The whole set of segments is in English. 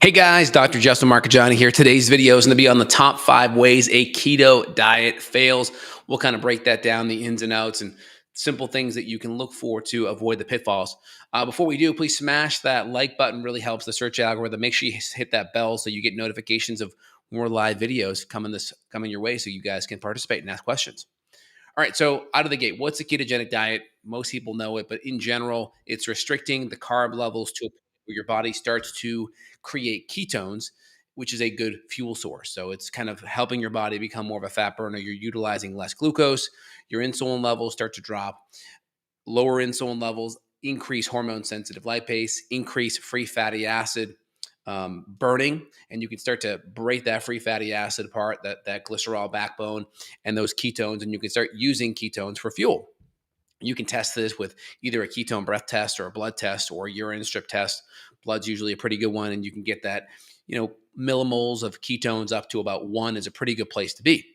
Hey guys, Dr. Justin Marcagiani here. Today's video is going to be on the top 5 ways a keto diet fails. We'll kind of break that down, the ins and outs, and simple things that you can look for to avoid the pitfalls. Before we do, please smash that like button. Really helps the search algorithm. Make sure you hit that bell so you get notifications of more live videos coming your way, so you guys can participate and ask questions. All right, so out of the gate, what's a ketogenic diet? Most people know it, but in general, it's restricting the carb levels to a point where your body starts to create ketones, which is a good fuel source. So it's kind of helping your body become more of a fat burner. You're utilizing less glucose, your insulin levels start to drop, lower insulin levels, increase hormone sensitive lipase, increase free fatty acid burning, and you can start to break that free fatty acid apart, that glycerol backbone, and those ketones, and you can start using ketones for fuel. You can test this with either a ketone breath test or a blood test or a urine strip test. Blood's usually a pretty good one, and you can get that, millimoles of ketones up to about 1 is a pretty good place to be.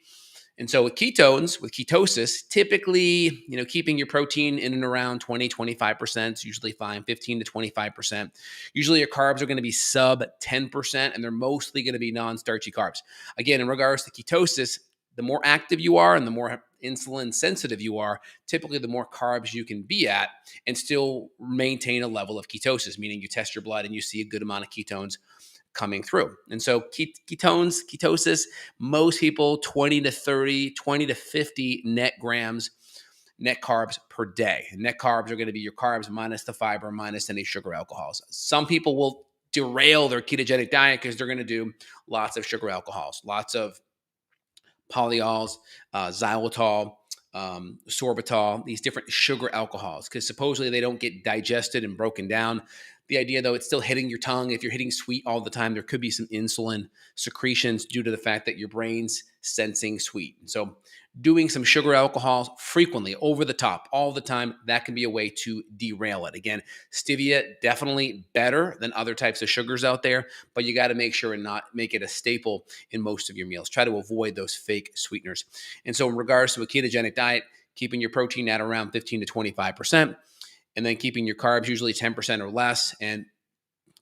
And so with ketones, with ketosis, typically, keeping your protein in and around 20, 25% is usually fine, 15 to 25%. Usually your carbs are going to be sub 10%, and they're mostly going to be non-starchy carbs. Again, in regards to ketosis, the more active you are and the more insulin sensitive you are, typically the more carbs you can be at and still maintain a level of ketosis, meaning you test your blood and you see a good amount of ketones coming through. And so ketosis, most people 20 to 30, 20 to 50 net carbs per day. And net carbs are going to be your carbs minus the fiber, minus any sugar alcohols. Some people will derail their ketogenic diet because they're going to do lots of sugar alcohols, lots of polyols, xylitol, sorbitol, these different sugar alcohols, because supposedly they don't get digested and broken down. The idea, though, it's still hitting your tongue. If you're hitting sweet all the time, there could be some insulin secretions due to the fact that your brain's sensing sweet. And so doing some sugar alcohols frequently, over the top, all the time, that can be a way to derail it. Again, stevia, definitely better than other types of sugars out there, but you got to make sure and not make it a staple in most of your meals. Try to avoid those fake sweeteners. And so in regards to a ketogenic diet, keeping your protein at around 15 to 25%, and then keeping your carbs usually 10% or less, and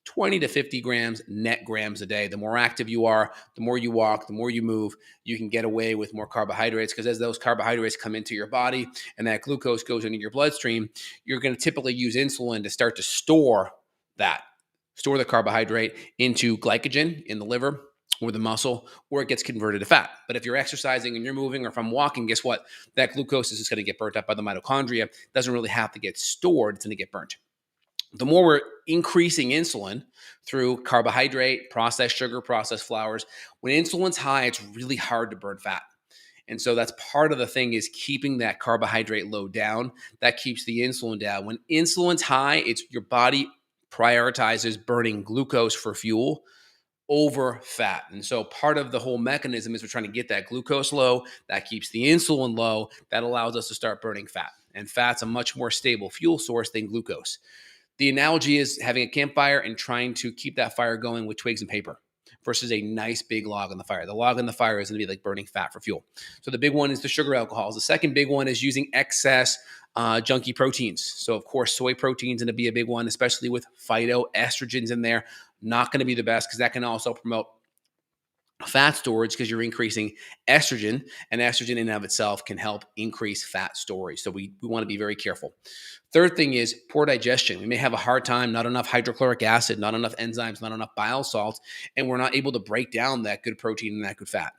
20 to 50 net grams a day. The more active you are, the more you walk, the more you move, you can get away with more carbohydrates, because as those carbohydrates come into your body and that glucose goes into your bloodstream, you're going to typically use insulin to start to store the carbohydrate into glycogen in the liver or the muscle, or it gets converted to fat. But if you're exercising and you're moving, or if I'm walking, guess what? That glucose is just going to get burnt up by the mitochondria. It doesn't really have to get stored. It's going to get burnt. The more we're increasing insulin through carbohydrate, processed sugar, processed flours, when insulin's high, it's really hard to burn fat. And so that's part of the thing, is keeping that carbohydrate load down. That keeps the insulin down. When insulin's high, it's your body prioritizes burning glucose for fuel over fat. And so part of the whole mechanism is we're trying to get that glucose low. That keeps the insulin low. That allows us to start burning fat. And fat's a much more stable fuel source than glucose. The analogy is having a campfire and trying to keep that fire going with twigs and paper versus a nice big log on the fire. The log on the fire is going to be like burning fat for fuel. So the big one is the sugar alcohols. The second big one is using excess junky proteins. So of course, soy protein is going to be a big one, especially with phytoestrogens in there. Not going to be the best, because that can also promote fat storage, because you're increasing estrogen, and estrogen in and of itself can help increase fat storage. So we want to be very careful. Third thing is poor digestion. We may have a hard time, not enough hydrochloric acid, not enough enzymes, not enough bile salts, and we're not able to break down that good protein and that good fat.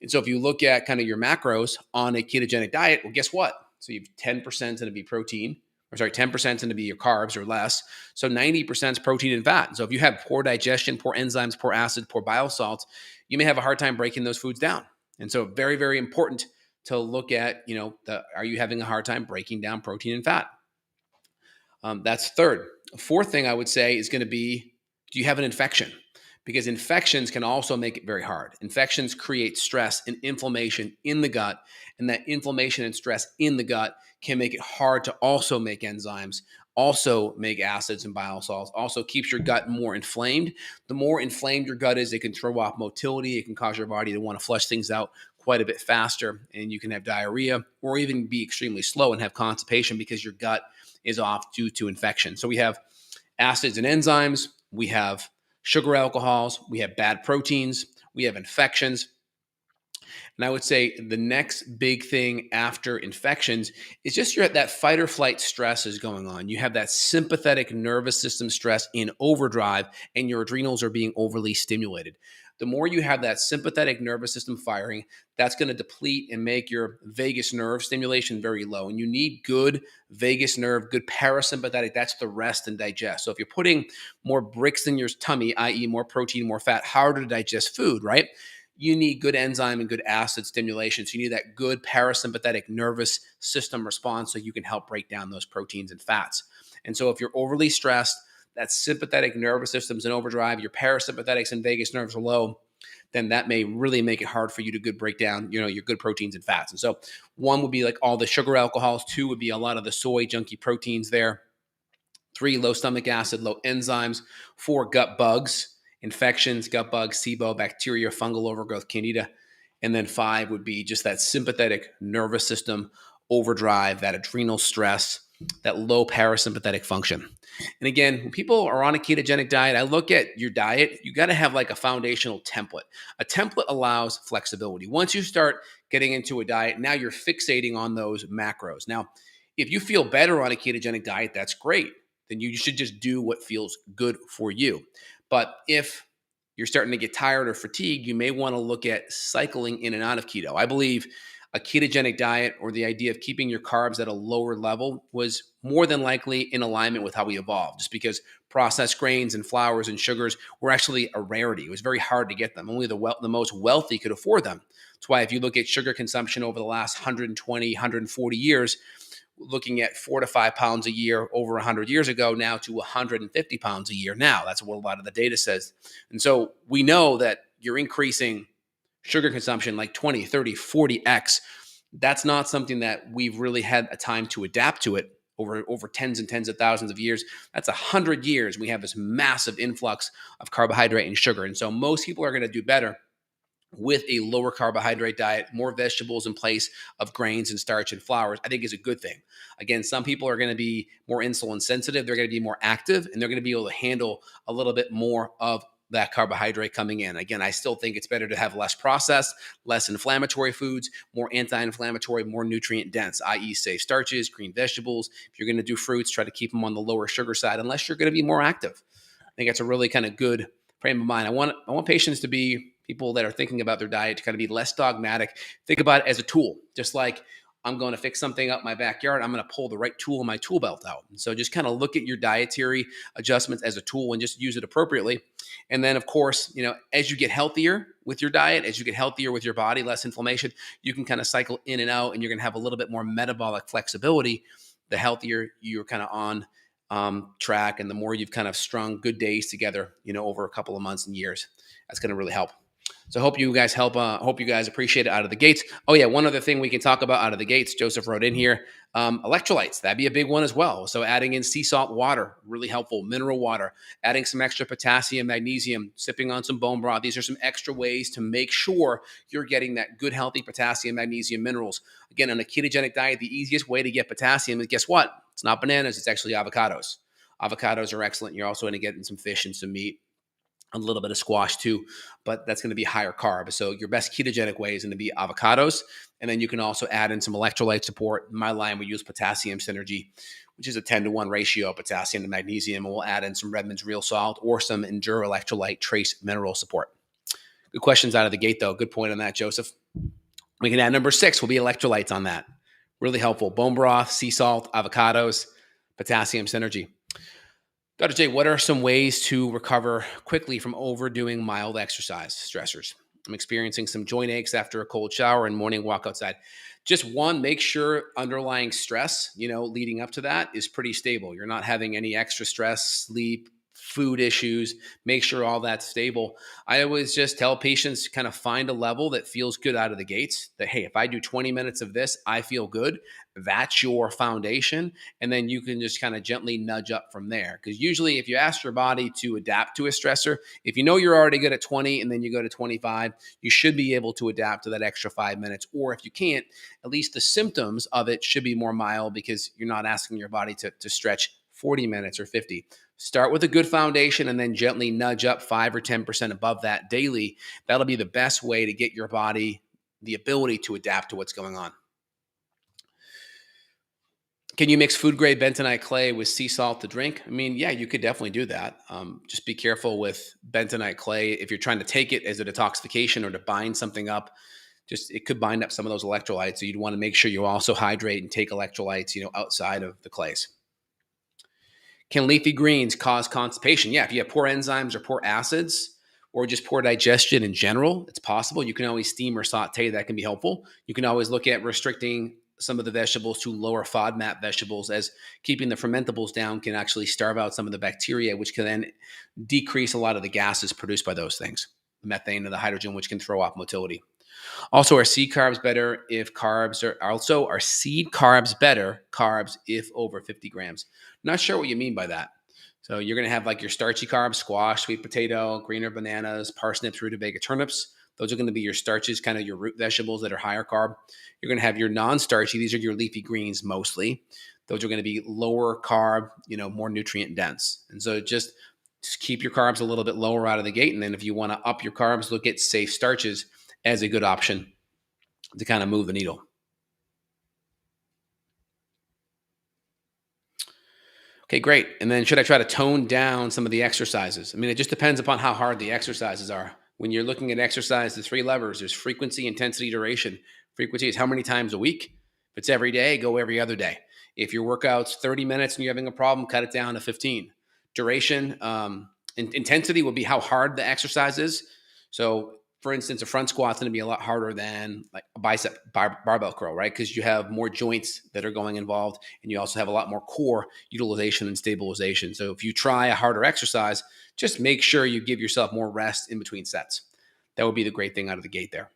And so if you look at kind of your macros on a ketogenic diet, well, guess what? So you have 10% going to be protein, 10% going to be your carbs or less. So 90% is protein and fat. So if you have poor digestion, poor enzymes, poor acid, poor bile salts, you may have a hard time breaking those foods down. And so very, very important to look at, are you having a hard time breaking down protein and fat? That's third. Fourth thing I would say is going to be, do you have an infection? Because infections can also make it very hard. Infections create stress and inflammation in the gut, and that inflammation and stress in the gut can make it hard to also make enzymes, also make acids and bile salts, also keeps your gut more inflamed. The more inflamed your gut is, it can throw off motility. It can cause your body to want to flush things out quite a bit faster, and you can have diarrhea or even be extremely slow and have constipation because your gut is off due to infection. So we have acids and enzymes, we have sugar alcohols, we have bad proteins, we have infections. And I would say the next big thing after infections is just you're at that fight or flight stress is going on. You have that sympathetic nervous system stress in overdrive, and your adrenals are being overly stimulated. The more you have that sympathetic nervous system firing, that's going to deplete and make your vagus nerve stimulation very low. And you need good vagus nerve, good parasympathetic. That's the rest and digest. So if you're putting more bricks in your tummy, i.e., more protein, more fat, harder to digest food, right? You need good enzyme and good acid stimulation. So you need that good parasympathetic nervous system response so you can help break down those proteins and fats. And so if you're overly stressed, that sympathetic nervous system's in overdrive, your parasympathetics and vagus nerves are low, then that may really make it hard for you to good break down, your good proteins and fats. And so one would be like all the sugar alcohols. Two would be a lot of the soy junky proteins there. Three, low stomach acid, low enzymes. Four, gut bugs, infections, gut bugs, SIBO, bacteria, fungal overgrowth, candida. And then five would be just that sympathetic nervous system overdrive, that adrenal stress, that low parasympathetic function. And again, when people are on a ketogenic diet, I look at your diet, you got to have like a foundational template. A template allows flexibility. Once you start getting into a diet, now you're fixating on those macros. Now, if you feel better on a ketogenic diet, that's great. Then you should just do what feels good for you. But if you're starting to get tired or fatigued, you may want to look at cycling in and out of keto. I believe a ketogenic diet, or the idea of keeping your carbs at a lower level, was more than likely in alignment with how we evolved, just because processed grains and flours and sugars were actually a rarity. It was very hard to get them. Only the most wealthy could afford them. That's why if you look at sugar consumption over the last 120, 140 years, looking at 4 to 5 pounds a year over 100 years ago, now to 150 pounds a year now. That's what a lot of the data says. And so we know that you're increasing sugar consumption like 20, 30, 40x. That's not something that we've really had a time to adapt to it over tens and tens of thousands of years. That's 100 years. We have this massive influx of carbohydrate and sugar. And so most people are going to do better with a lower carbohydrate diet, more vegetables in place of grains and starch and flours, I think is a good thing. Again, some people are going to be more insulin sensitive. They're going to be more active, and they're going to be able to handle a little bit more of that carbohydrate coming in. Again, I still think it's better to have less processed, less inflammatory foods, more anti-inflammatory, more nutrient dense, i.e. say starches, green vegetables. If you're going to do fruits, try to keep them on the lower sugar side, unless you're going to be more active. I think that's a really kind of good frame of mind. I want patients to be people that are thinking about their diet to kind of be less dogmatic. Think about it as a tool. Just like I'm going to fix something up in my backyard, I'm going to pull the right tool in my tool belt out. And so just kind of look at your dietary adjustments as a tool and just use it appropriately. And then, of course, as you get healthier with your diet, as you get healthier with your body, less inflammation, you can kind of cycle in and out, and you're going to have a little bit more metabolic flexibility the healthier you're kind of on track, and the more you've kind of strung good days together, over a couple of months and years. That's going to really help. So I hope you guys hope you guys appreciate it out of the gates. Oh yeah, one other thing we can talk about out of the gates, Joseph wrote in here, electrolytes. That'd be a big one as well. So adding in sea salt water, really helpful. Mineral water, adding some extra potassium, magnesium, sipping on some bone broth. These are some extra ways to make sure you're getting that good, healthy potassium, magnesium, minerals. Again, on a ketogenic diet, the easiest way to get potassium is, guess what? It's not bananas, it's actually avocados. Avocados are excellent. You're also going to get in some fish and some meat, a little bit of squash too, but that's going to be higher carb. So your best ketogenic way is going to be avocados. And then you can also add in some electrolyte support. In my line, we use potassium synergy, which is a 10-to-1 ratio of potassium to magnesium. And we'll add in some Redmond's real salt or some Endure electrolyte trace mineral support. Good questions out of the gate though. Good point on that, Joseph. We can add number 6 will be electrolytes on that. Really helpful. Bone broth, sea salt, avocados, potassium synergy. Dr. J, what are some ways to recover quickly from overdoing mild exercise stressors? I'm experiencing some joint aches after a cold shower and morning walk outside. Just one, make sure underlying stress, leading up to that is pretty stable. You're not having any extra stress, sleep, food issues. Make sure all that's stable. I always just tell patients to kind of find a level that feels good out of the gates, that, hey, if I do 20 minutes of this, I feel good. That's your foundation. And then you can just kind of gently nudge up from there. Because usually if you ask your body to adapt to a stressor, if you know you're already good at 20 and then you go to 25, you should be able to adapt to that extra 5 minutes. Or if you can't, at least the symptoms of it should be more mild because you're not asking your body to stretch 40 minutes or 50. Start with a good foundation and then gently nudge up 5 or 10% above that daily. That'll be the best way to get your body the ability to adapt to what's going on. Can you mix food grade bentonite clay with sea salt to drink? I mean, yeah, you could definitely do that. Just be careful with bentonite clay. If you're trying to take it as a detoxification or to bind something up, just it could bind up some of those electrolytes. So you'd want to make sure you also hydrate and take electrolytes, outside of the clays. Can leafy greens cause constipation? Yeah, if you have poor enzymes or poor acids or just poor digestion in general, it's possible. You can always steam or saute. That can be helpful. You can always look at restricting some of the vegetables to lower FODMAP vegetables, as keeping the fermentables down can actually starve out some of the bacteria, which can then decrease a lot of the gases produced by those things, the methane and the hydrogen, which can throw off motility. Also, are seed carbs better if carbs are seed carbs better carbs if over 50 grams? Not sure what you mean by that. So you're going to have like your starchy carbs, squash, sweet potato, greener bananas, parsnips, rutabaga, turnips. Those are going to be your starches, kind of your root vegetables that are higher carb. You're going to have your non-starchy. These are your leafy greens mostly. Those are going to be lower carb, more nutrient dense. And so just keep your carbs a little bit lower out of the gate. And then if you want to up your carbs, look at safe starches as a good option to kind of move the needle. Okay, great. And then should I try to tone down some of the exercises? I mean, it just depends upon how hard the exercises are. When you're looking at exercise, the three levers, there's frequency, intensity, duration. Frequency is how many times a week. If it's every day, go every other day. If your workout's 30 minutes and you're having a problem, cut it down to 15. Duration, intensity will be how hard the exercise is. So for instance, a front squat's going to be a lot harder than like a barbell curl, right? Because you have more joints that are going involved, and you also have a lot more core utilization and stabilization. So if you try a harder exercise, just make sure you give yourself more rest in between sets. That would be the great thing out of the gate there.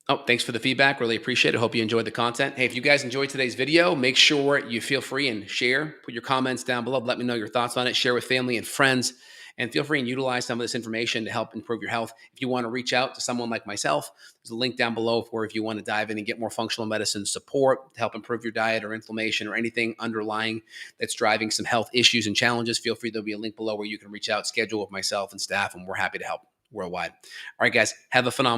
Oh, thanks for the feedback. Really appreciate it. Hope you enjoyed the content. Hey, if you guys enjoyed today's video, make sure you feel free and share. Put your comments down below. Let me know your thoughts on it. Share with family and friends. And feel free and utilize some of this information to help improve your health. If you want to reach out to someone like myself, there's a link down below for if you want to dive in and get more functional medicine support to help improve your diet or inflammation or anything underlying that's driving some health issues and challenges. Feel free. There'll be a link below where you can reach out, schedule with myself and staff, and we're happy to help worldwide. All right, guys, have a phenomenal